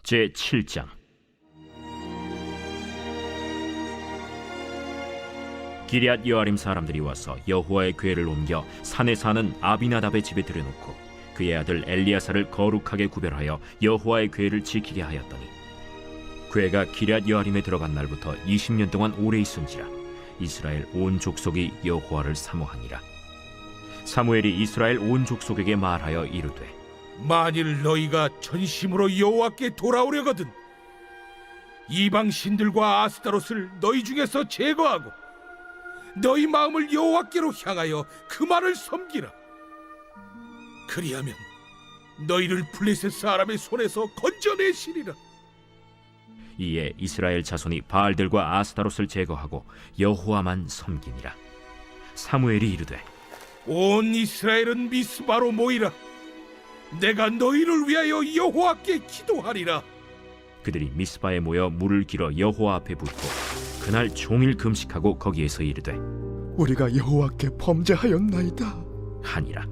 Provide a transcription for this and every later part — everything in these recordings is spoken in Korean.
제7장. 기럇 여아림 사람들이 와서 여호와의 궤를 옮겨 산에 사는 아비나답의 집에 들여놓고 그의 아들 엘리야사를 거룩하게 구별하여 여호와의 궤를 지키게 하였더니, 궤가 기럇 여아림에 들어간 날부터 20년 동안 오래 있은지라 이스라엘 온 족속이 여호와를 사모하니라. 사무엘이 이스라엘 온 족속에게 말하여 이르되, 만일 너희가 전심으로 여호와께 돌아오려거든 이방 신들과 아스타롯을 너희 중에서 제거하고 너희 마음을 여호와께로 향하여 그만을 섬기라. 그리하면 너희를 블레셋 사람의 손에서 건져내시리라. 이에 이스라엘 자손이 바알들과 아스타롯을 제거하고 여호와만 섬기니라. 사무엘이 이르되, 온 이스라엘은 미스바로 모이라. 내가 너희를 위하여 여호와께 기도하리라. 그들이 미스바에 모여 물을 길어 여호와 앞에 붓고 그날 종일 금식하고 거기에서 이르되, 우리가 여호와께 범죄하였나이다 하니라.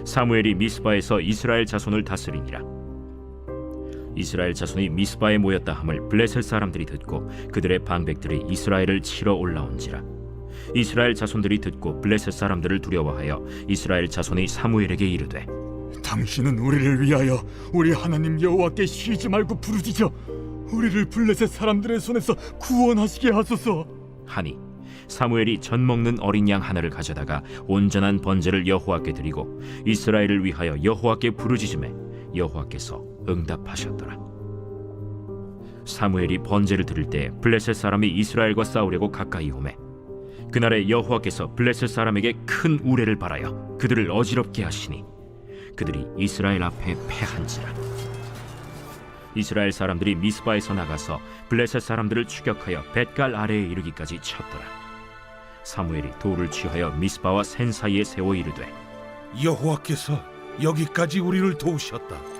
사무엘이 미스바에서 이스라엘 자손을 다스리니라. 이스라엘 자손이 미스바에 모였다 함을 블레셋 사람들이 듣고 그들의 방백들이 이스라엘을 치러 올라온지라. 이스라엘 자손들이 듣고 블레셋 사람들을 두려워하여 이스라엘 자손이 사무엘에게 이르되, 당신은 우리를 위하여 우리 하나님 여호와께 쉬지 말고 부르짖어 우리를 블레셋 사람들의 손에서 구원하시게 하소서 하니, 사무엘이 젖 먹는 어린 양 하나를 가져다가 온전한 번제를 여호와께 드리고 이스라엘을 위하여 여호와께 부르짖음에 여호와께서 응답하셨더라. 사무엘이 번제를 드릴 때 블레셋 사람이 이스라엘과 싸우려고 가까이 오매, 그날에 여호와께서 블레셋 사람에게 큰 우레를 발하여 그들을 어지럽게 하시니 그들이 이스라엘 앞에 패한지라. 이스라엘 사람들이 미스바에서 나가서 블레셋 사람들을 추격하여 벳갈 아래에 이르기까지 쳤더라. 사무엘이 돌을 취하여 미스바와 센 사이에 세워 이르되, 여호와께서 여기까지 우리를 도우셨다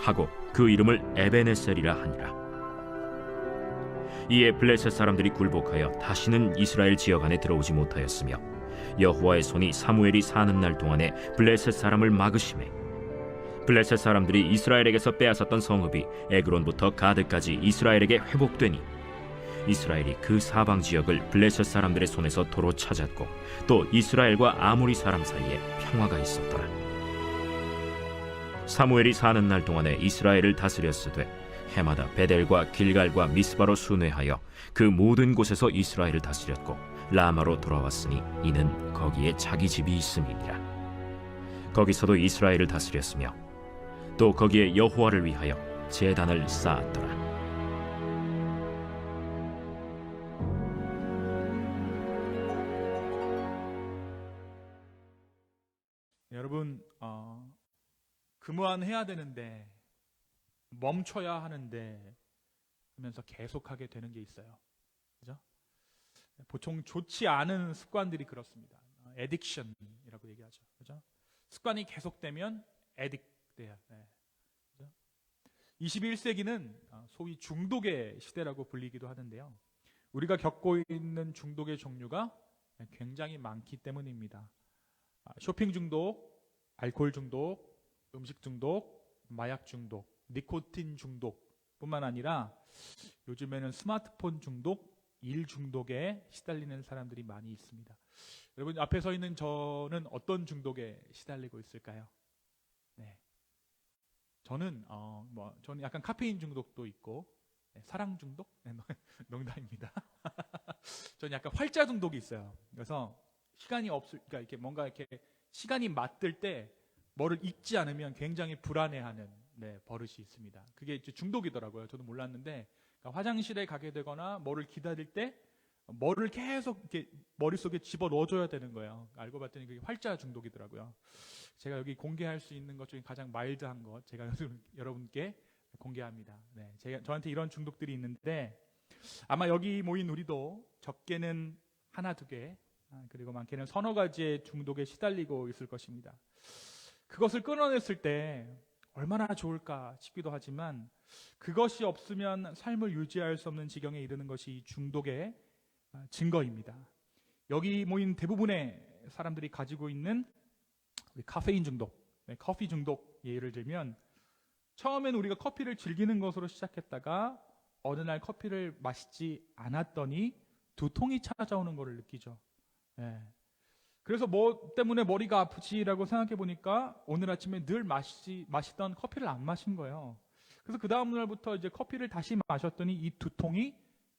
하고 그 이름을 에베네셀이라 하니라. 이에 블레셋 사람들이 굴복하여 다시는 이스라엘 지역 안에 들어오지 못하였으며, 여호와의 손이 사무엘이 사는 날 동안에 블레셋 사람을 막으심에 블레셋 사람들이 이스라엘에게서 빼앗았던 성읍이 에그론부터 가드까지 이스라엘에게 회복되니 이스라엘이 그 사방 지역을 블레셋 사람들의 손에서 도로 찾았고 또 이스라엘과 아모리 사람 사이에 평화가 있었더라. 사무엘이 사는 날 동안에 이스라엘을 다스렸으되 해마다 베델과 길갈과 미스바로 순회하여 그 모든 곳에서 이스라엘을 다스렸고 라마로 돌아왔으니 이는 거기에 자기 집이 있음이니라. 거기서도 이스라엘을 다스렸으며 또 거기에 여호와를 위하여 제단을 쌓았더라. 여러분, 근무해야 되는데 멈춰야 하는데 하면서 계속하게 되는 게 있어요. 그죠? 보통 좋지 않은 습관들이 그렇습니다. 에딕션이라고 얘기하죠. 그죠? 습관이 계속되면 에딕돼요. 네. 그죠? 21세기는 소위 중독의 시대라고 불리기도 하는데요. 우리가 겪고 있는 중독의 종류가 굉장히 많기 때문입니다. 쇼핑 중독, 알코올 중독, 음식 중독, 마약 중독, 니코틴 중독뿐만 아니라 요즘에는 스마트폰 중독, 일 중독에 시달리는 사람들이 많이 있습니다. 여러분, 앞에 서 있는 저는 어떤 중독에 시달리고 있을까요? 네, 저는 저는 약간 카페인 중독도 있고, 사랑 중독? 네, 농담입니다. 저는 약간 활자 중독이 있어요. 그래서 시간이 그러니까 이렇게 뭔가 이렇게 시간이 맞들 때 뭐를 읽지 않으면 굉장히 불안해하는 버릇이 있습니다. 그게 이제 중독이더라고요. 저도 몰랐는데, 그러니까 화장실에 가게 되거나 뭐를 기다릴 때 뭐를 계속 이렇게 머릿속에 집어 넣어줘야 되는 거예요. 알고 봤더니 그게 활자 중독이더라고요. 제가 여기 공개할 수 있는 것 중에 가장 마일드한 것 제가 여러분께 공개합니다. 네, 저한테 이런 중독들이 있는데 아마 여기 모인 우리도 적게는 하나, 두 개, 그리고 많게는 서너 가지의 중독에 시달리고 있을 것입니다. 그것을 끊어냈을 때 얼마나 좋을까 싶기도 하지만 그것이 없으면 삶을 유지할 수 없는 지경에 이르는 것이 이 중독의 증거입니다. 여기 모인 대부분의 사람들이 가지고 있는 카페인 중독, 커피 중독 예를 들면 처음엔 우리가 커피를 즐기는 것으로 시작했다가 어느 날 커피를 마시지 않았더니 두통이 찾아오는 것을 느끼죠. 그래서 뭐 때문에 머리가 아프지라고 생각해 보니까 오늘 아침에 늘 마시던 커피를 안 마신 거예요. 그래서 그 다음 날부터 이제 커피를 다시 마셨더니 이 두통이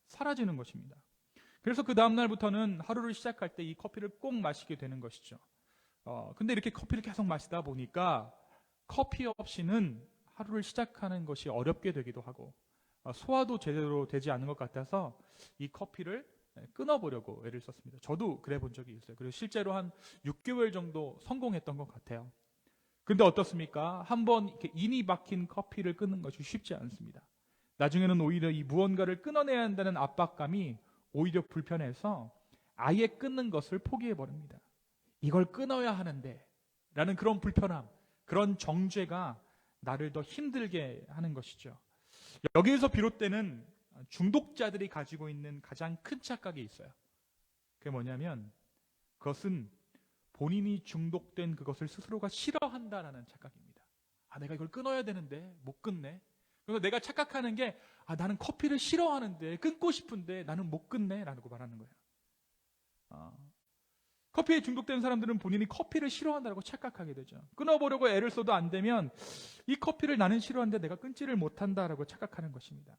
사라지는 것입니다. 그래서 그 다음 날부터는 하루를 시작할 때 이 커피를 꼭 마시게 되는 것이죠. 근데 이렇게 커피를 계속 마시다 보니까 커피 없이는 하루를 시작하는 것이 어렵게 되기도 하고 소화도 제대로 되지 않는 것 같아서 이 커피를 끊어보려고 애를 썼습니다. 저도 그래 본 적이 있어요. 그리고 실제로 한 6개월 정도 성공했던 것 같아요. 근데 어떻습니까? 한번 이렇게 인이 박힌 커피를 끊는 것이 쉽지 않습니다. 나중에는 오히려 이 무언가를 끊어내야 한다는 압박감이 오히려 불편해서 아예 끊는 것을 포기해버립니다. 이걸 끊어야 하는데 라는 그런 불편함, 그런 정죄가 나를 더 힘들게 하는 것이죠. 여기에서 비롯되는 중독자들이 가지고 있는 가장 큰 착각이 있어요. 그게 뭐냐면 그것은 본인이 중독된 그것을 스스로가 싫어한다라는 착각입니다. 내가 이걸 끊어야 되는데 못 끊네. 그래서 내가 착각하는 게 나는 커피를 싫어하는데 끊고 싶은데 나는 못 끊네 라고 말하는 거예요. 커피에 중독된 사람들은 본인이 커피를 싫어한다고 착각하게 되죠. 끊어보려고 애를 써도 안 되면 이 커피를 나는 싫어하는데 내가 끊지를 못한다라고 착각하는 것입니다.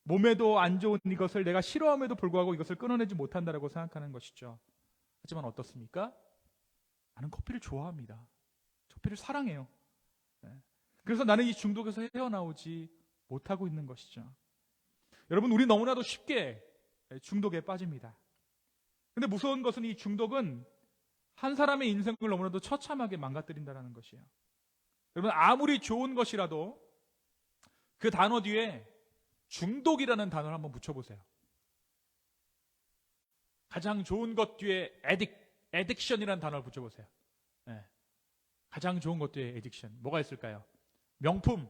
몸에도 안 좋은 이것을 내가 싫어함에도 불구하고 이것을 끊어내지 못한다라고 생각하는 것이죠. 하지만 어떻습니까? 나는 커피를 좋아합니다. 커피를 사랑해요. 그래서 나는 이 중독에서 헤어나오지 못하고 있는 것이죠. 여러분, 우리 너무나도 쉽게 중독에 빠집니다. 근데 무서운 것은 이 중독은 한 사람의 인생을 너무나도 처참하게 망가뜨린다는 것이에요. 여러분, 아무리 좋은 것이라도 그 단어 뒤에 중독이라는 단어를 한번 붙여보세요. 가장 좋은 것 뒤에 에딕션이라는 단어를 붙여보세요. 가장 좋은 것 뒤에 에딕션. 뭐가 있을까요? 명품,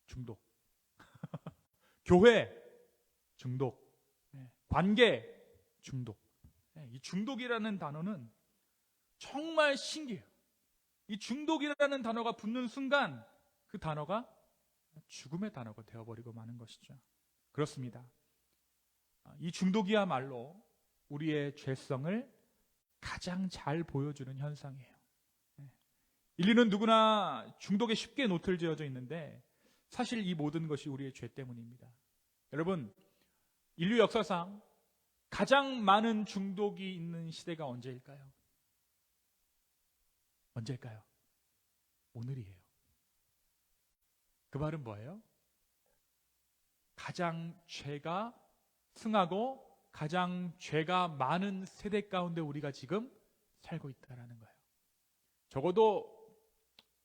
중독. 교회, 중독. 관계, 중독. 이 중독이라는 단어는 정말 신기해요. 이 중독이라는 단어가 붙는 순간 그 단어가 죽음의 단어가 되어버리고 마는 것이죠. 그렇습니다. 이 중독이야말로 우리의 죄성을 가장 잘 보여주는 현상이에요. 인류는 누구나 중독에 쉽게 노틀 지어져 있는데 사실 이 모든 것이 우리의 죄 때문입니다. 여러분, 인류 역사상 가장 많은 중독이 있는 시대가 언제일까요? 언제일까요? 오늘이에요. 그 말은 뭐예요? 가장 죄가 승하고 가장 죄가 많은 세대 가운데 우리가 지금 살고 있다는 거예요. 적어도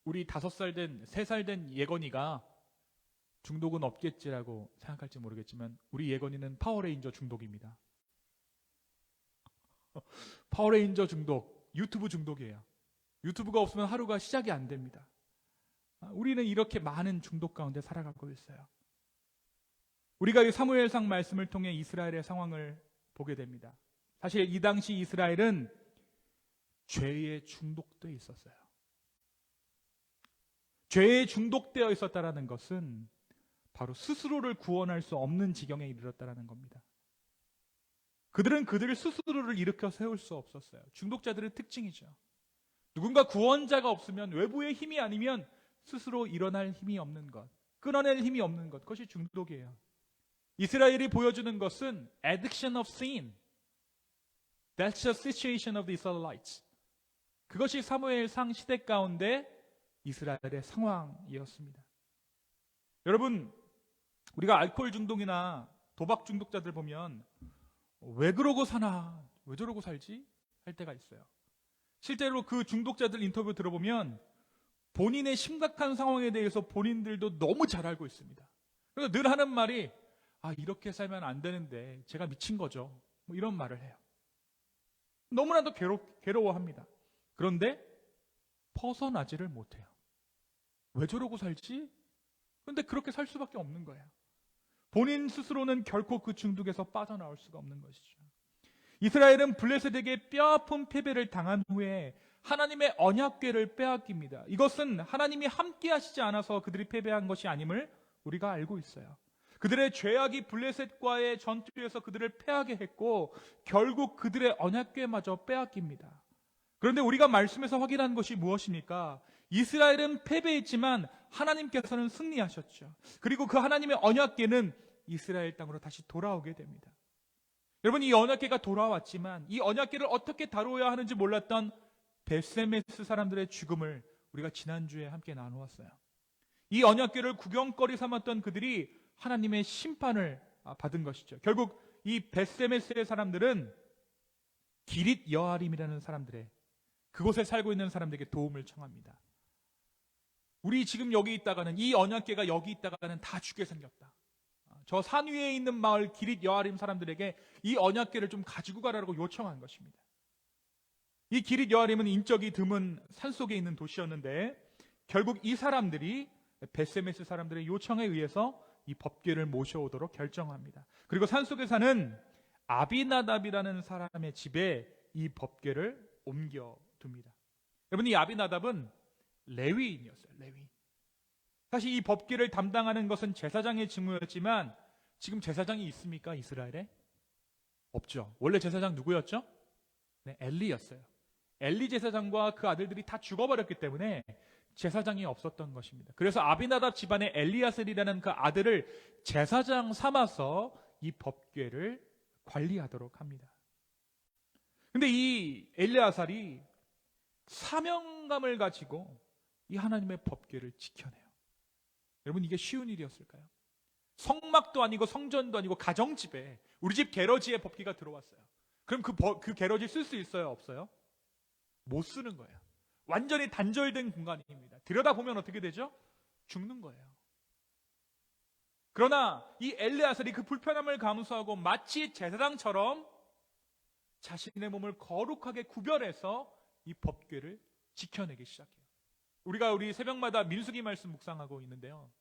우리 5살 된, 3살 된 예건이가 중독은 없겠지라고 생각할지 모르겠지만 우리 예건이는 파워레인저 중독입니다. 파워레인저 중독, 유튜브 중독이에요. 유튜브가 없으면 하루가 시작이 안 됩니다. 우리는 이렇게 많은 중독 가운데 살아가고 있어요. 우리가 이 사무엘상 말씀을 통해 이스라엘의 상황을 보게 됩니다. 사실 이 당시 이스라엘은 죄에 중독되어 있었어요. 죄에 중독되어 있었다는 것은 바로 스스로를 구원할 수 없는 지경에 이르렀다는 겁니다. 그들은 그들 스스로를 일으켜 세울 수 없었어요. 중독자들의 특징이죠. 누군가 구원자가 없으면 외부의 힘이 아니면 스스로 일어날 힘이 없는 것, 끊어낼 힘이 없는 것, 그것이 중독이에요. 이스라엘이 보여주는 것은 addiction of sin. That's the situation of the Israelites. 그것이 사무엘상 시대 가운데 이스라엘의 상황이었습니다. 여러분, 우리가 알코올 중독이나 도박 중독자들 보면 왜 그러고 사나, 왜 저러고 살지? 할 때가 있어요. 실제로 그 중독자들 인터뷰 들어보면 본인의 심각한 상황에 대해서 본인들도 너무 잘 알고 있습니다. 그래서 늘 하는 말이 이렇게 살면 안 되는데 제가 미친 거죠. 뭐 이런 말을 해요. 너무나도 괴로워합니다. 그런데 벗어나지를 못해요. 왜 저러고 살지? 그런데 그렇게 살 수밖에 없는 거예요. 본인 스스로는 결코 그 중독에서 빠져나올 수가 없는 것이죠. 이스라엘은 블레셋에게 뼈아픈 패배를 당한 후에 하나님의 언약궤를 빼앗깁니다. 이것은 하나님이 함께 하시지 않아서 그들이 패배한 것이 아님을 우리가 알고 있어요. 그들의 죄악이 블레셋과의 전투에서 그들을 패하게 했고 결국 그들의 언약궤마저 빼앗깁니다. 그런데 우리가 말씀에서 확인한 것이 무엇입니까? 이스라엘은 패배했지만 하나님께서는 승리하셨죠. 그리고 그 하나님의 언약궤는 이스라엘 땅으로 다시 돌아오게 됩니다. 여러분, 이 언약궤가 돌아왔지만 이 언약궤를 어떻게 다루어야 하는지 몰랐던 벳세메스 사람들의 죽음을 우리가 지난주에 함께 나누었어요. 이 언약궤를 구경거리 삼았던 그들이 하나님의 심판을 받은 것이죠. 결국 이 벳세메스의 사람들은 기릿 여아림이라는 사람들의 그곳에 살고 있는 사람들에게 도움을 청합니다. 우리 지금 여기 있다가는, 이 언약궤가 여기 있다가는 다 죽게 생겼다. 저 산 위에 있는 마을 기릿 여아림 사람들에게 이 언약궤를 좀 가지고 가라고 요청한 것입니다. 이 기릿 여아림은 인적이 드문 산속에 있는 도시였는데 결국 이 사람들이 벳세메스 사람들의 요청에 의해서 이 법궤를 모셔오도록 결정합니다. 그리고 산속에 사는 아비나답이라는 사람의 집에 이 법궤를 옮겨둡니다. 여러분, 이 아비나답은 레위인이었어요. 레위인. 사실 이 법궤를 담당하는 것은 제사장의 직무였지만 지금 제사장이 있습니까? 이스라엘에? 없죠. 원래 제사장 누구였죠? 네, 엘리였어요. 엘리 제사장과 그 아들들이 다 죽어버렸기 때문에 제사장이 없었던 것입니다. 그래서 아비나답 집안의 엘리아셀이라는 그 아들을 제사장 삼아서 이 법궤를 관리하도록 합니다. 근데 이 엘리아살이 사명감을 가지고 이 하나님의 법궤를 지켜내요. 여러분, 이게 쉬운 일이었을까요? 성막도 아니고 성전도 아니고 가정집에 우리 집 게러지에 법궤가 들어왔어요. 그럼 그 게러지 쓸 수 있어요? 없어요? 못 쓰는 거예요. 완전히 단절된 공간입니다. 들여다보면 어떻게 되죠? 죽는 거예요. 그러나 이 엘레아살이 그 불편함을 감수하고 마치 제사장처럼 자신의 몸을 거룩하게 구별해서 이 법궤를 지켜내기 시작해요. 우리 새벽마다 민수기 말씀 묵상하고 있는데요.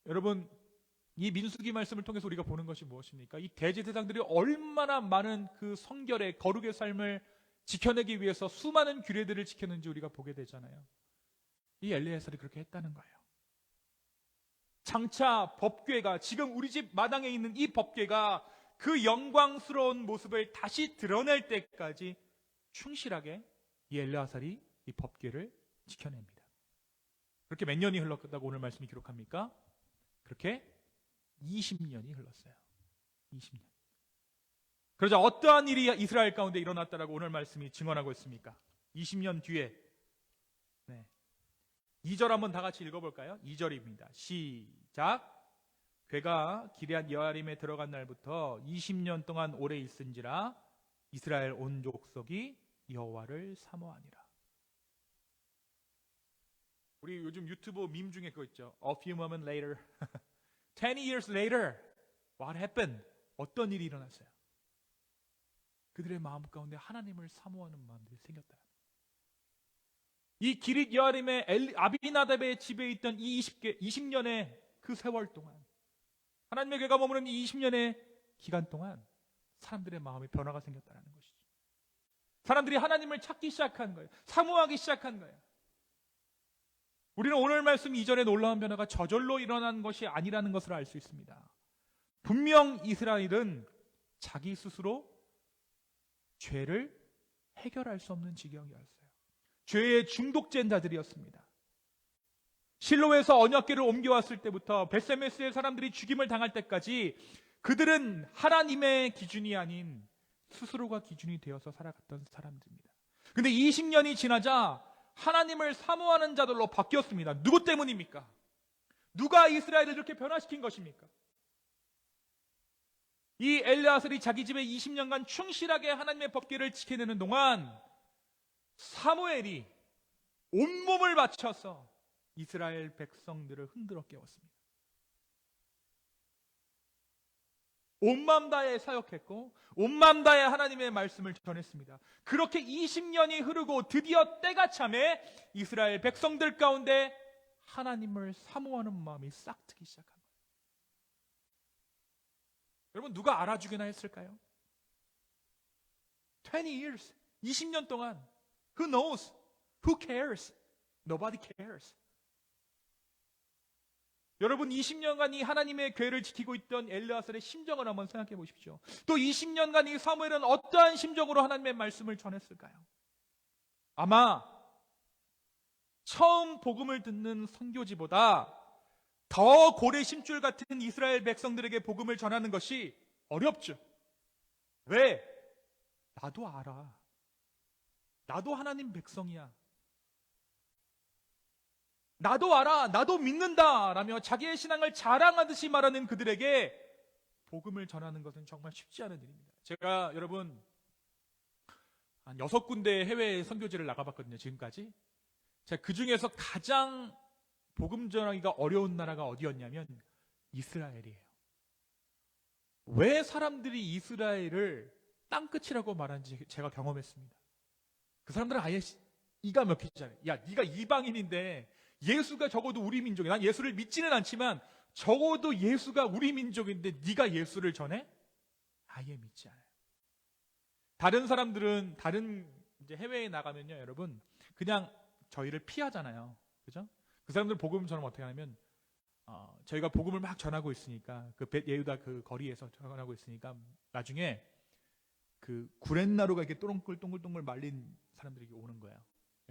여러분, 이 민수기 말씀을 통해서 우리가 보는 것이 무엇입니까? 이 대제사장들이 얼마나 많은 그 성결의 거룩의 삶을 지켜내기 위해서 수많은 규례들을 지켰는지 우리가 보게 되잖아요. 이 엘리에셀이 그렇게 했다는 거예요. 장차 법궤가, 지금 우리 집 마당에 있는 이 법궤가 그 영광스러운 모습을 다시 드러낼 때까지 충실하게 이 엘리아살이 이 법궤를 지켜냅니다. 그렇게 몇 년이 흘렀다고 오늘 말씀이 기록합니까? 그렇게 20년이 흘렀어요. 20년. 그러자 어떠한 일이 이스라엘 가운데 일어났다라고 오늘 말씀이 증언하고 있습니까? 20년 뒤에 2절 한번 다 같이 읽어볼까요? 2절입니다. 시작. 괴가 기럇 여아림에 들어간 날부터 20년 동안 오래 있은지라 이스라엘 온 족속이 여호와를 사모하니라. 우리 요즘 유튜브 밈 중에 그거 있죠. A few moments later, 10 years later, what happened? 어떤 일이 일어났어요? 그들의 마음 가운데 하나님을 사모하는 마음들이 생겼다. 이 기릿 여아림의 아비나답의 집에 있던 이 20년의 그 세월 동안, 하나님의 궤가 머무는 이 20년의 기간 동안 사람들의 마음에 변화가 생겼다는 것이죠. 사람들이 하나님을 찾기 시작한 거예요. 사모하기 시작한 거예요. 우리는 오늘 말씀 이전에 놀라운 변화가 저절로 일어난 것이 아니라는 것을 알 수 있습니다. 분명 이스라엘은 자기 스스로 죄를 해결할 수 없는 지경이었어요. 죄의 중독된 자들이었습니다. 실로에서 언약궤를 옮겨왔을 때부터 벳세메스의 사람들이 죽임을 당할 때까지 그들은 하나님의 기준이 아닌 스스로가 기준이 되어서 살아갔던 사람들입니다. 그런데 20년이 지나자 하나님을 사모하는 자들로 바뀌었습니다. 누구 때문입니까? 누가 이스라엘을 이렇게 변화시킨 것입니까? 이 엘리아살이 자기 집에 20년간 충실하게 하나님의 법궤를 지켜내는 동안 사무엘이 온몸을 바쳐서 이스라엘 백성들을 흔들어 깨웠습니다. 온 마음 다해 사역했고 온 마음 다해 하나님의 말씀을 전했습니다. 그렇게 20년이 흐르고 드디어 때가 참에 이스라엘 백성들 가운데 하나님을 사모하는 마음이 싹트기 시작한 거예요. 여러분, 누가 알아주기나 했을까요? 20 years, 20년 동안 Who knows? Who cares? Nobody cares. 여러분, 20년간 이 하나님의 궤를 지키고 있던 엘르아살의 심정을 한번 생각해 보십시오. 또 20년간 이 사무엘은 어떠한 심정으로 하나님의 말씀을 전했을까요? 아마 처음 복음을 듣는 선교지보다 더 고래 심줄 같은 이스라엘 백성들에게 복음을 전하는 것이 어렵죠. 왜? 나도 알아. 나도 하나님 백성이야. 나도 알아. 나도 믿는다. 라며 자기의 신앙을 자랑하듯이 말하는 그들에게 복음을 전하는 것은 정말 쉽지 않은 일입니다. 제가 여러분 한 6군데 해외 선교지를 나가봤거든요. 지금까지. 제가 그 중에서 가장 복음 전하기가 어려운 나라가 어디였냐면 이스라엘이에요. 왜 사람들이 이스라엘을 땅끝이라고 말하는지 제가 경험했습니다. 그 사람들은 아예 이가 먹히잖아요. 야, 네가 이방인인데 예수가 적어도 우리 민족이야. 난 예수를 믿지는 않지만 적어도 예수가 우리 민족인데 네가 예수를 전해? 아예 믿지 않아요. 다른 사람들은 다른 이제 해외에 나가면요, 여러분 그냥 저희를 피하잖아요. 그죠? 그 사람들은 복음 전하면 어떻게 하냐면 저희가 복음을 막 전하고 있으니까 그 벳예후다 그 거리에서 전하고 있으니까 나중에 그 구렛나루가 이렇게 동글동글 말린 사람들이 오는 거예요.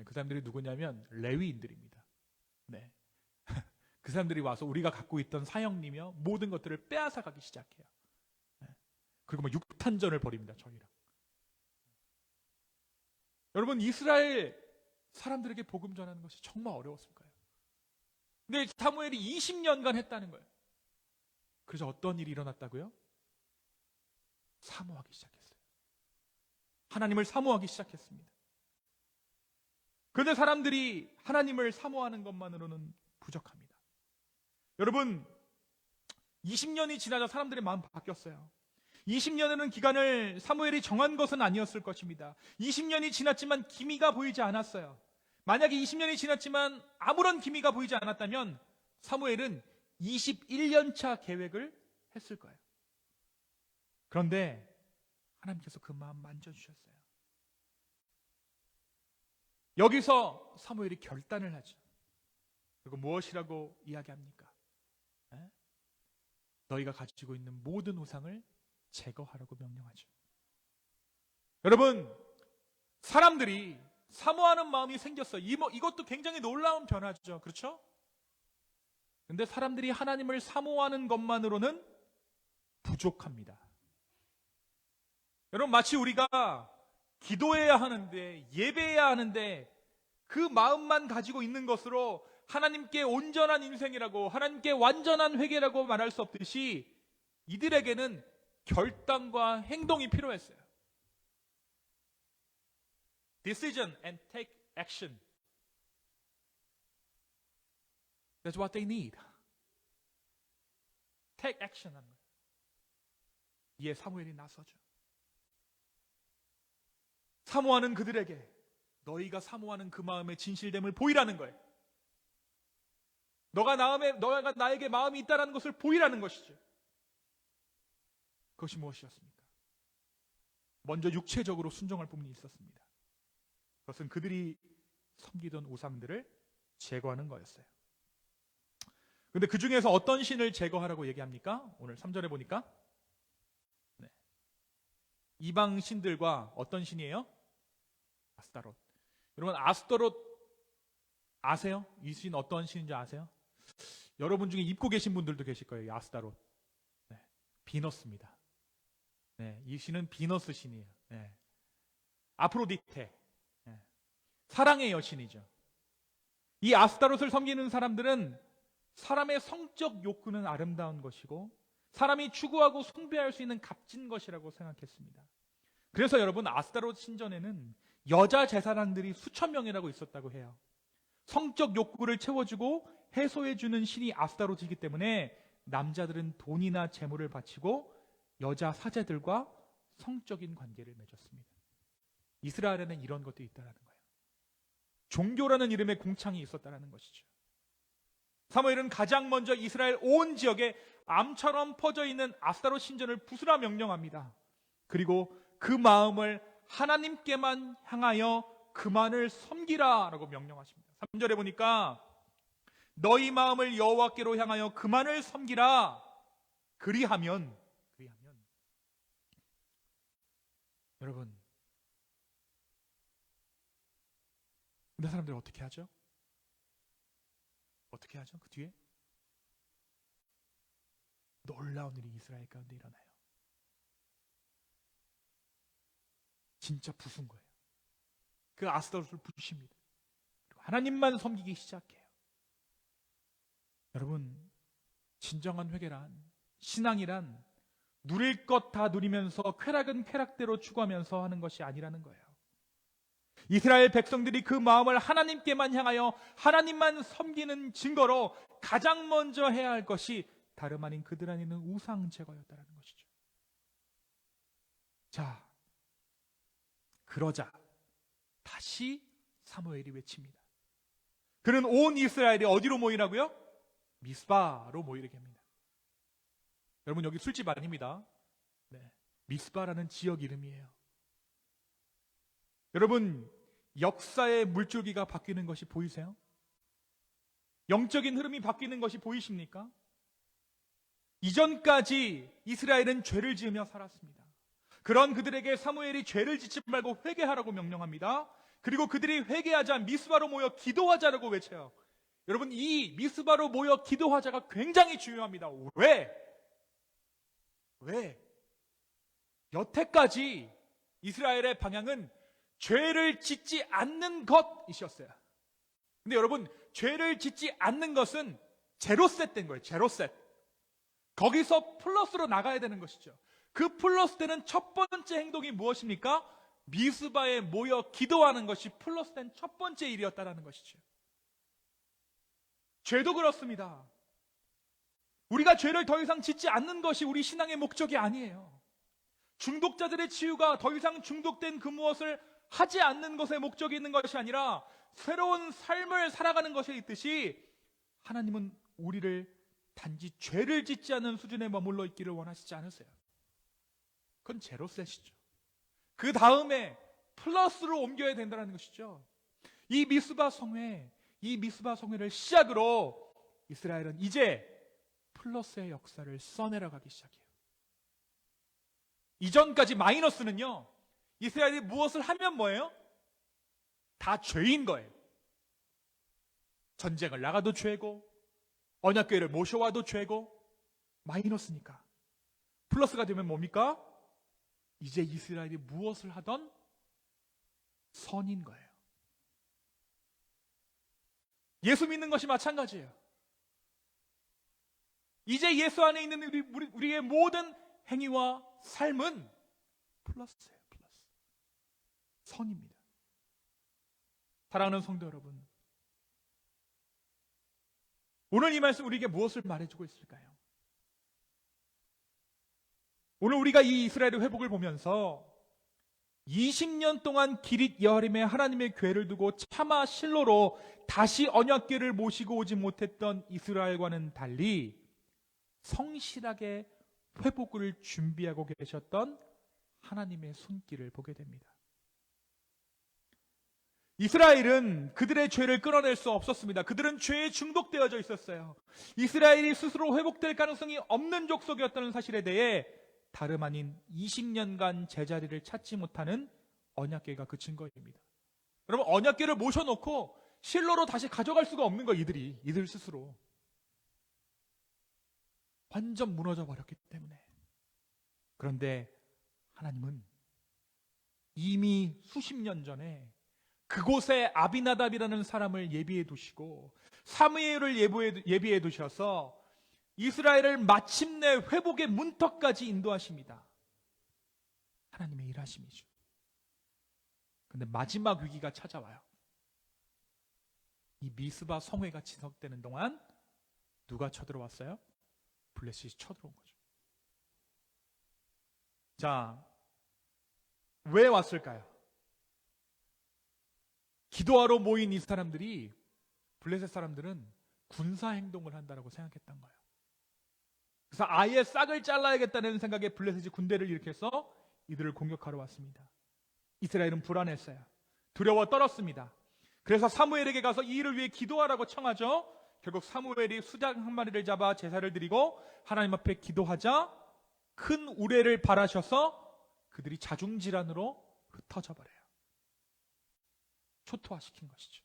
그 사람들이 누구냐면 레위인들입니다. 네. 그 사람들이 와서 우리가 갖고 있던 사형리며 모든 것들을 빼앗아 가기 시작해요. 네. 그리고 막 육탄전을 벌입니다. 저희랑. 여러분, 이스라엘 사람들에게 복음 전하는 것이 정말 어려웠을 거예요. 근데 사무엘이 20년간 했다는 거예요. 그래서 어떤 일이 일어났다고요? 사모하기 시작했어요. 하나님을 사모하기 시작했습니다. 그런데 사람들이 하나님을 사모하는 것만으로는 부족합니다. 여러분, 20년이 지나자 사람들의 마음 바뀌었어요. 20년이라는 기간을 사무엘이 정한 것은 아니었을 것입니다. 20년이 지났지만 기미가 보이지 않았어요. 만약에 20년이 지났지만 아무런 기미가 보이지 않았다면 사무엘은 21년차 계획을 했을 거예요. 그런데 하나님께서 그 마음 만져주셨어요. 여기서 사무엘이 결단을 하죠. 그리고 무엇이라고 이야기합니까? 에? 너희가 가지고 있는 모든 우상을 제거하라고 명령하죠. 여러분, 사람들이 사모하는 마음이 생겼어요. 이것도 굉장히 놀라운 변화죠. 그렇죠? 근데 사람들이 하나님을 사모하는 것만으로는 부족합니다. 여러분, 마치 우리가 기도해야 하는데, 예배해야 하는데 그 마음만 가지고 있는 것으로 하나님께 온전한 인생이라고, 하나님께 완전한 회개라고 말할 수 없듯이 이들에게는 결단과 행동이 필요했어요. Decision and take action. That's what they need. Take action 하는 거예요. 이에 사무엘이 나서죠. 사모하는 그들에게 너희가 사모하는 그 마음의 진실됨을 보이라는 거예요. 너가 나에게 마음이 있다는 것을 보이라는 것이죠. 그것이 무엇이었습니까? 먼저 육체적으로 순종할 부분이 있었습니다. 그것은 그들이 섬기던 우상들을 제거하는 거였어요. 그런데 그 중에서 어떤 신을 제거하라고 얘기합니까? 오늘 3절에 보니까 이방 신들과 어떤 신이에요? 아스타롯. 여러분, 아스타롯 아세요? 이 신 어떤 신인지 아세요? 여러분 중에 입고 계신 분들도 계실 거예요. 이 아스타롯. 네, 비너스입니다. 네, 이 신은 비너스 신이에요. 네. 아프로디테. 네. 사랑의 여신이죠. 이 아스타롯을 섬기는 사람들은 사람의 성적 욕구는 아름다운 것이고 사람이 추구하고 숭배할 수 있는 값진 것이라고 생각했습니다. 그래서 여러분, 아스타롯 신전에는 여자 제사장들이 수천 명이라고 있었다고 해요. 성적 욕구를 채워주고 해소해주는 신이 아스타롯이기 때문에 남자들은 돈이나 재물을 바치고 여자 사제들과 성적인 관계를 맺었습니다. 이스라엘에는 이런 것도 있다는 거예요. 종교라는 이름의 공창이 있었다는 것이죠. 사무엘은 가장 먼저 이스라엘 온 지역에 암처럼 퍼져 있는 아스타롯 신전을 부수라 명령합니다. 그리고 그 마음을 하나님께만 향하여 그만을 섬기라 라고 명령하십니다. 3절에 보니까 너희 마음을 여호와께로 향하여 그만을 섬기라. 그리하면 여러분, 근데 사람들은 어떻게 하죠? 어떻게 하죠? 그 뒤에 놀라운 일이 이스라엘 가운데 일어나요. 진짜 부순 거예요. 그 아스타롯을 부십니다. 그리고 하나님만 섬기기 시작해요. 여러분, 진정한 회개란, 신앙이란 누릴 것 다 누리면서 쾌락은 쾌락대로 추구하면서 하는 것이 아니라는 거예요. 이스라엘 백성들이 그 마음을 하나님께만 향하여 하나님만 섬기는 증거로 가장 먼저 해야 할 것이 다름 아닌 그들 안에 있는 우상 제거였다는 것이죠. 자, 그러자 다시 사무엘이 외칩니다. 그는 온 이스라엘이 어디로 모이라고요? 미스바로 모이게 합니다. 여러분, 여기 술집 아닙니다. 네, 미스바라는 지역 이름이에요. 여러분, 역사의 물줄기가 바뀌는 것이 보이세요? 영적인 흐름이 바뀌는 것이 보이십니까? 이전까지 이스라엘은 죄를 지으며 살았습니다. 그런 그들에게 사무엘이 죄를 짓지 말고 회개하라고 명령합니다. 그리고 그들이 회개하자 미스바로 모여 기도하자라고 외쳐요. 여러분, 이 미스바로 모여 기도하자가 굉장히 중요합니다. 왜? 여태까지 이스라엘의 방향은 죄를 짓지 않는 것이었어요. 근데 여러분, 죄를 짓지 않는 것은 제로셋 된 거예요. 제로셋. 거기서 플러스로 나가야 되는 것이죠. 그 플러스 되는 첫 번째 행동이 무엇입니까? 미스바에 모여 기도하는 것이 플러스 된 첫 번째 일이었다는 것이죠. 죄도 그렇습니다. 우리가 죄를 더 이상 짓지 않는 것이 우리 신앙의 목적이 아니에요. 중독자들의 치유가 더 이상 중독된 그 무엇을 하지 않는 것에 목적이 있는 것이 아니라 새로운 삶을 살아가는 것에 있듯이 하나님은 우리를 단지 죄를 짓지 않는 수준에 머물러 있기를 원하시지 않으세요. 그건 제로셋이죠. 그 다음에 플러스로 옮겨야 된다는 것이죠. 이 미스바 성회를 시작으로 이스라엘은 이제 플러스의 역사를 써내려 가기 시작해요. 이전까지 마이너스는요, 이스라엘이 무엇을 하면 뭐예요? 다 죄인 거예요. 전쟁을 나가도 죄고, 언약궤를 모셔와도 죄고, 마이너스니까. 플러스가 되면 뭡니까? 이제 이스라엘이 무엇을 하던 선인 거예요. 예수 믿는 것이 마찬가지예요. 이제 예수 안에 있는 우리의 모든 행위와 삶은 플러스예요. 플러스. 선입니다. 사랑하는 성도 여러분, 오늘 이 말씀 우리에게 무엇을 말해주고 있을까요? 오늘 우리가 이 이스라엘의 회복을 보면서 20년 동안 기릿 여아림에 하나님의 궤를 두고 차마 실로로 다시 언약궤를 모시고 오지 못했던 이스라엘과는 달리 성실하게 회복을 준비하고 계셨던 하나님의 손길을 보게 됩니다. 이스라엘은 그들의 죄를 끊어낼 수 없었습니다. 그들은 죄에 중독되어져 있었어요. 이스라엘이 스스로 회복될 가능성이 없는 족속이었다는 사실에 대해 다름 아닌 20년간 제자리를 찾지 못하는 언약궤가 그 증거입니다. 여러분, 언약궤를 모셔놓고 실로로 다시 가져갈 수가 없는 거예요. 이들 스스로. 완전 무너져 버렸기 때문에. 그런데 하나님은 이미 수십 년 전에 그곳에 아비나답이라는 사람을 예비해 두시고 사무엘을 예비해 두셔서 이스라엘을 마침내 회복의 문턱까지 인도하십니다. 하나님의 일하심이죠. 그런데 마지막 위기가 찾아와요. 이 미스바 성회가 지속되는 동안 누가 쳐들어왔어요? 블레셋이 쳐들어온 거죠. 자, 왜 왔을까요? 기도하러 모인 이 사람들이, 블레셋 사람들은 군사 행동을 한다라고 생각했던 거예요. 그래서 아예 싹을 잘라야겠다는 생각에 블레셋이 군대를 일으켜서 이들을 공격하러 왔습니다. 이스라엘은 불안했어요. 두려워 떨었습니다. 그래서 사무엘에게 가서 이 일을 위해 기도하라고 청하죠. 결국 사무엘이 수장 한 마리를 잡아 제사를 드리고 하나님 앞에 기도하자 큰 우레를 발하셔서 그들이 자중질환으로 흩어져 버려요. 초토화시킨 것이죠.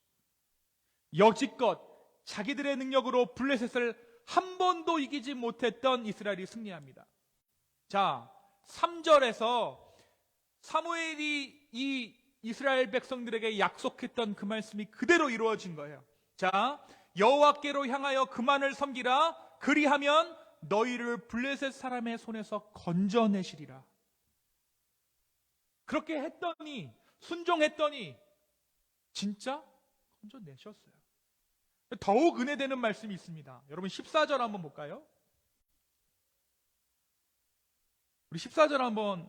여지껏 자기들의 능력으로 블레셋을 한 번도 이기지 못했던 이스라엘이 승리합니다. 자, 3절에서 사무엘이 이 이스라엘 백성들에게 약속했던 그 말씀이 그대로 이루어진 거예요. 자, 여호와께로 향하여 그만을 섬기라. 그리하면 너희를 블레셋 사람의 손에서 건져내시리라. 그렇게 했더니, 순종했더니 진짜 건져내셨어요. 더욱 은혜되는 말씀이 있습니다. 여러분 14절 한번 볼까요? 우리 14절 한번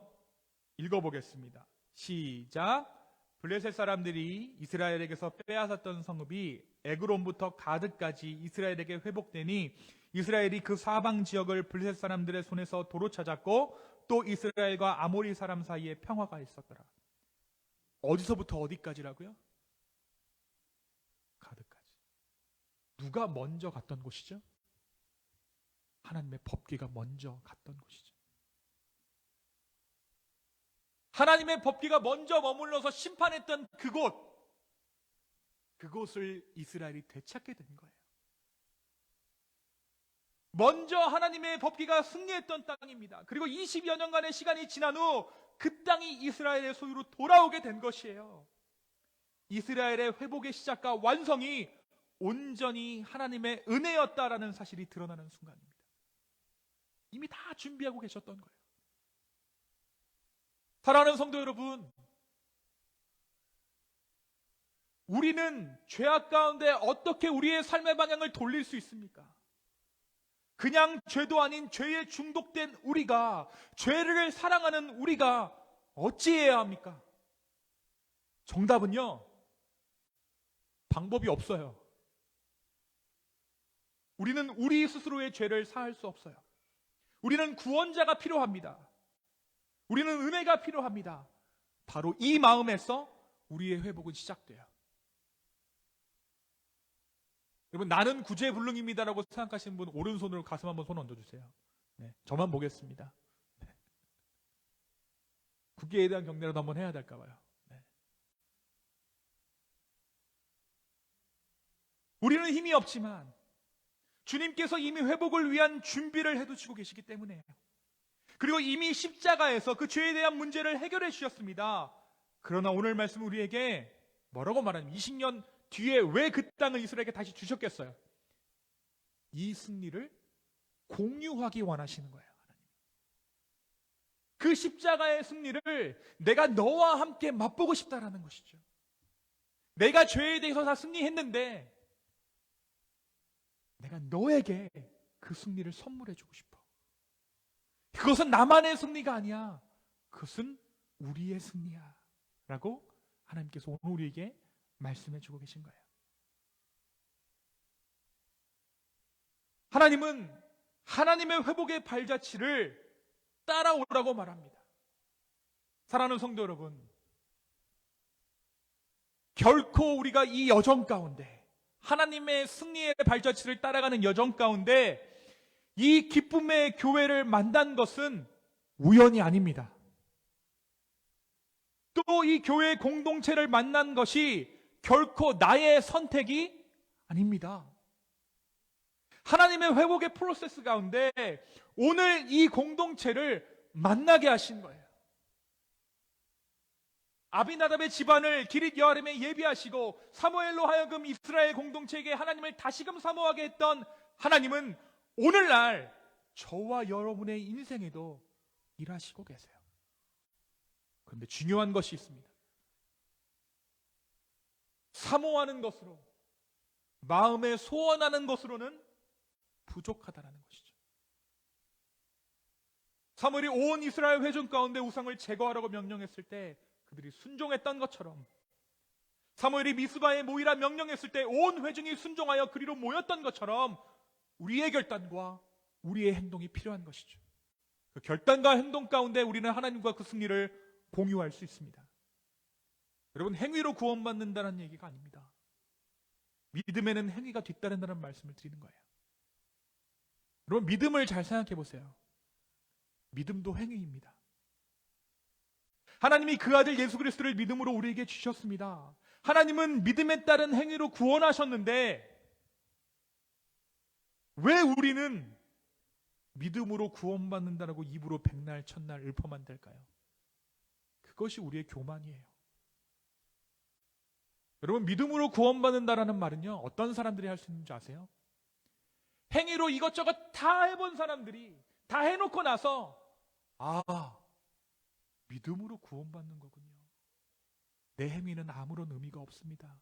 읽어보겠습니다. 시작. 블레셋 사람들이 이스라엘에게서 빼앗았던 성읍이 에그론부터 가드까지 이스라엘에게 회복되니 이스라엘이 그 사방 지역을 블레셋 사람들의 손에서 도로 찾았고 또 이스라엘과 아모리 사람 사이에 평화가 있었더라. 어디서부터 어디까지라고요? 가드까지. 누가 먼저 갔던 곳이죠? 하나님의 법궤가 먼저 갔던 곳이죠. 하나님의 법궤가 먼저 머물러서 심판했던 그곳을 이스라엘이 되찾게 된 거예요. 먼저 하나님의 법궤가 승리했던 땅입니다. 그리고 20여 년간의 시간이 지난 후 그 땅이 이스라엘의 소유로 돌아오게 된 것이에요. 이스라엘의 회복의 시작과 완성이 온전히 하나님의 은혜였다라는 사실이 드러나는 순간입니다. 이미 다 준비하고 계셨던 거예요. 사랑하는 성도 여러분, 우리는 죄악 가운데 어떻게 우리의 삶의 방향을 돌릴 수 있습니까? 그냥 죄도 아닌 죄에 중독된 우리가, 죄를 사랑하는 우리가 어찌해야 합니까? 정답은요, 방법이 없어요. 우리는 우리 스스로의 죄를 사할 수 없어요. 우리는 구원자가 필요합니다. 우리는 은혜가 필요합니다. 바로 이 마음에서 우리의 회복은 시작돼요. 여러분, 나는 구제불능입니다라고 생각하시는 분 오른손으로 가슴 한번 손 얹어주세요. 네, 저만 보겠습니다. 네. 국기에 대한 경례라도 한번 해야 될까 봐요. 네. 우리는 힘이 없지만 주님께서 이미 회복을 위한 준비를 해두시고 계시기 때문에요. 그리고 이미 십자가에서 그 죄에 대한 문제를 해결해 주셨습니다. 그러나 오늘 말씀 우리에게 뭐라고 말하냐면 20년 뒤에 왜 그 땅을 이스라엘에게 다시 주셨겠어요? 이 승리를 공유하기 원하시는 거예요. 하나님. 그 십자가의 승리를 내가 너와 함께 맛보고 싶다라는 것이죠. 내가 죄에 대해서 다 승리했는데 내가 너에게 그 승리를 선물해 주고 싶어. 그것은 나만의 승리가 아니야. 그것은 우리의 승리야. 라고 하나님께서 오늘 우리에게 말씀해 주고 계신 거예요. 하나님은 하나님의 회복의 발자취를 따라오라고 말합니다. 사랑하는 성도 여러분, 결코 우리가 이 여정 가운데, 하나님의 승리의 발자취를 따라가는 여정 가운데 이 기쁨의 교회를 만난 것은 우연이 아닙니다. 또 이 교회 공동체를 만난 것이 결코 나의 선택이 아닙니다. 하나님의 회복의 프로세스 가운데 오늘 이 공동체를 만나게 하신 거예요. 아비나답의 집안을 기릿 여아림에 예비하시고 사무엘로 하여금 이스라엘 공동체에게 하나님을 다시금 사모하게 했던 하나님은 오늘날 저와 여러분의 인생에도 일하시고 계세요. 그런데 중요한 것이 있습니다. 사모하는 것으로, 마음에 소원하는 것으로는 부족하다는 것이죠. 사무엘이 온 이스라엘 회중 가운데 우상을 제거하라고 명령했을 때 그들이 순종했던 것처럼 사무엘이 미스바에 모이라 명령했을 때 온 회중이 순종하여 그리로 모였던 것처럼 우리의 결단과 우리의 행동이 필요한 것이죠. 그 결단과 행동 가운데 우리는 하나님과 그 승리를 공유할 수 있습니다. 여러분, 행위로 구원받는다는 얘기가 아닙니다. 믿음에는 행위가 뒤따른다는 말씀을 드리는 거예요. 여러분, 믿음을 잘 생각해 보세요. 믿음도 행위입니다. 하나님이 그 아들 예수 그리스도를 믿음으로 우리에게 주셨습니다. 하나님은 믿음에 따른 행위로 구원하셨는데 왜 우리는 믿음으로 구원받는다라고 입으로 백날 첫날 읊어만 될까요? 그것이 우리의 교만이에요. 여러분, 믿음으로 구원받는다라는 말은요, 어떤 사람들이 할 수 있는 줄 아세요? 행위로 이것저것 다 해본 사람들이 다 해놓고 나서 믿음으로 구원받는 거군요. 내 행위는 아무런 의미가 없습니다.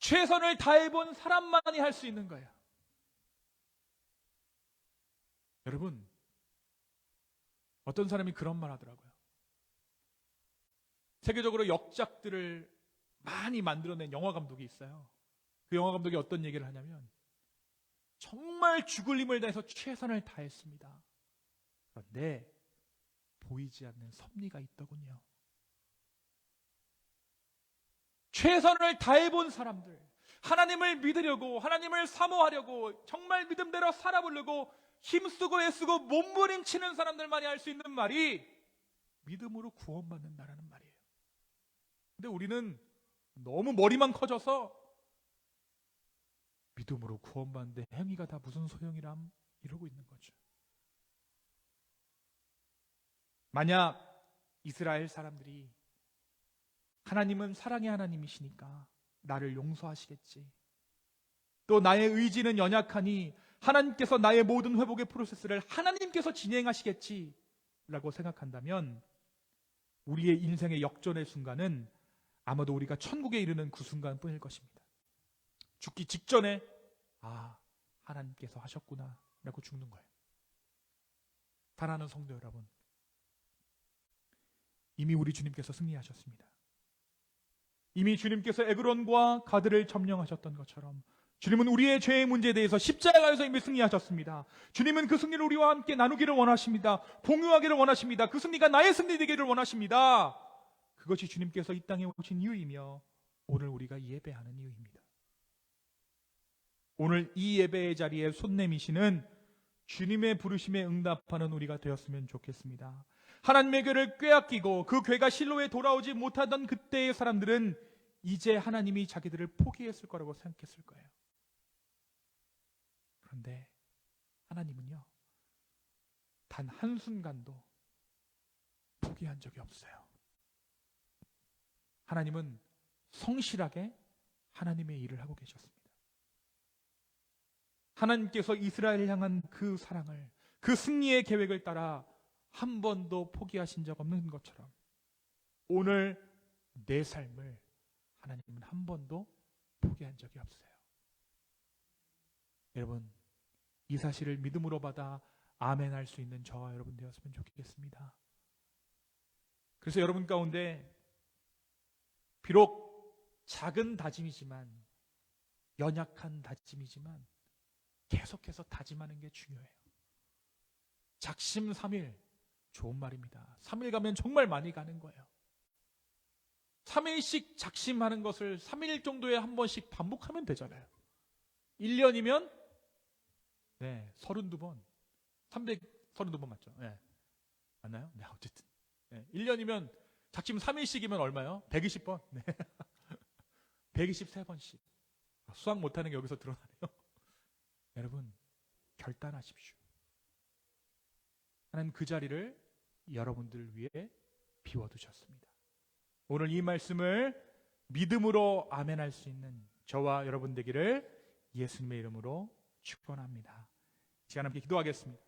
최선을 다해본 사람만이 할 수 있는 거예요. 여러분, 어떤 사람이 그런 말 하더라고요. 세계적으로 역작들을 많이 만들어낸 영화 감독이 있어요. 그 영화 감독이 어떤 얘기를 하냐면 정말 죽을 힘을 다해서 최선을 다했습니다. 그런데 보이지 않는 섭리가 있더군요. 최선을 다해본 사람들, 하나님을 믿으려고, 하나님을 사모하려고, 정말 믿음대로 살아보려고 힘쓰고 애쓰고 몸부림치는 사람들만이 할 수 있는 말이 믿음으로 구원받는다라는 말이에요. 근데 우리는 너무 머리만 커져서 믿음으로 구원받는데 행위가 다 무슨 소용이람 이러고 있는 거죠. 만약 이스라엘 사람들이 하나님은 사랑의 하나님이시니까 나를 용서하시겠지, 또 나의 의지는 연약하니 하나님께서 나의 모든 회복의 프로세스를 하나님께서 진행하시겠지 라고 생각한다면 우리의 인생의 역전의 순간은 아마도 우리가 천국에 이르는 그 순간뿐일 것입니다. 죽기 직전에 하나님께서 하셨구나 라고 죽는 거예요. 사랑하는 성도 여러분, 이미 우리 주님께서 승리하셨습니다. 이미 주님께서 에그론과 가드를 점령하셨던 것처럼 주님은 우리의 죄의 문제에 대해서 십자가에서 이미 승리하셨습니다. 주님은 그 승리를 우리와 함께 나누기를 원하십니다. 공유하기를 원하십니다. 그 승리가 나의 승리 되기를 원하십니다. 그것이 주님께서 이 땅에 오신 이유이며 오늘 우리가 예배하는 이유입니다. 오늘 이 예배의 자리에 손 내미시는 주님의 부르심에 응답하는 우리가 되었으면 좋겠습니다. 하나님의 궤를 꿰앗기고 그 궤가 실로에 돌아오지 못하던 그때의 사람들은 이제 하나님이 자기들을 포기했을 거라고 생각했을 거예요. 그런데 하나님은요, 단 한순간도 포기한 적이 없어요. 하나님은 성실하게 하나님의 일을 하고 계셨습니다. 하나님께서 이스라엘을 향한 그 사랑을, 그 승리의 계획을 따라 한 번도 포기하신 적 없는 것처럼 오늘 내 삶을 하나님은 한 번도 포기한 적이 없어요. 여러분, 이 사실을 믿음으로 받아 아멘할 수 있는 저와 여러분 되었으면 좋겠습니다. 그래서 여러분 가운데 비록 작은 다짐이지만, 연약한 다짐이지만 계속해서 다짐하는 게 중요해요. 작심 3일, 좋은 말입니다. 3일 가면 정말 많이 가는 거예요. 3일씩 작심하는 것을 3일 정도에 한 번씩 반복하면 되잖아요. 1년이면 32번, 332번 맞죠? 네. 맞나요? 네, 어쨌든 1년이면 작심 3일씩이면 얼마요? 120번. 네. 123번씩. 수학 못하는 게 여기서 드러나네요. 여러분, 결단하십시오. 하나님 그 자리를 여러분들을 위해 비워두셨습니다. 오늘 이 말씀을 믿음으로 아멘할 수 있는 저와 여러분 되기를 예수님의 이름으로 축원합니다. 시간 함께 기도하겠습니다.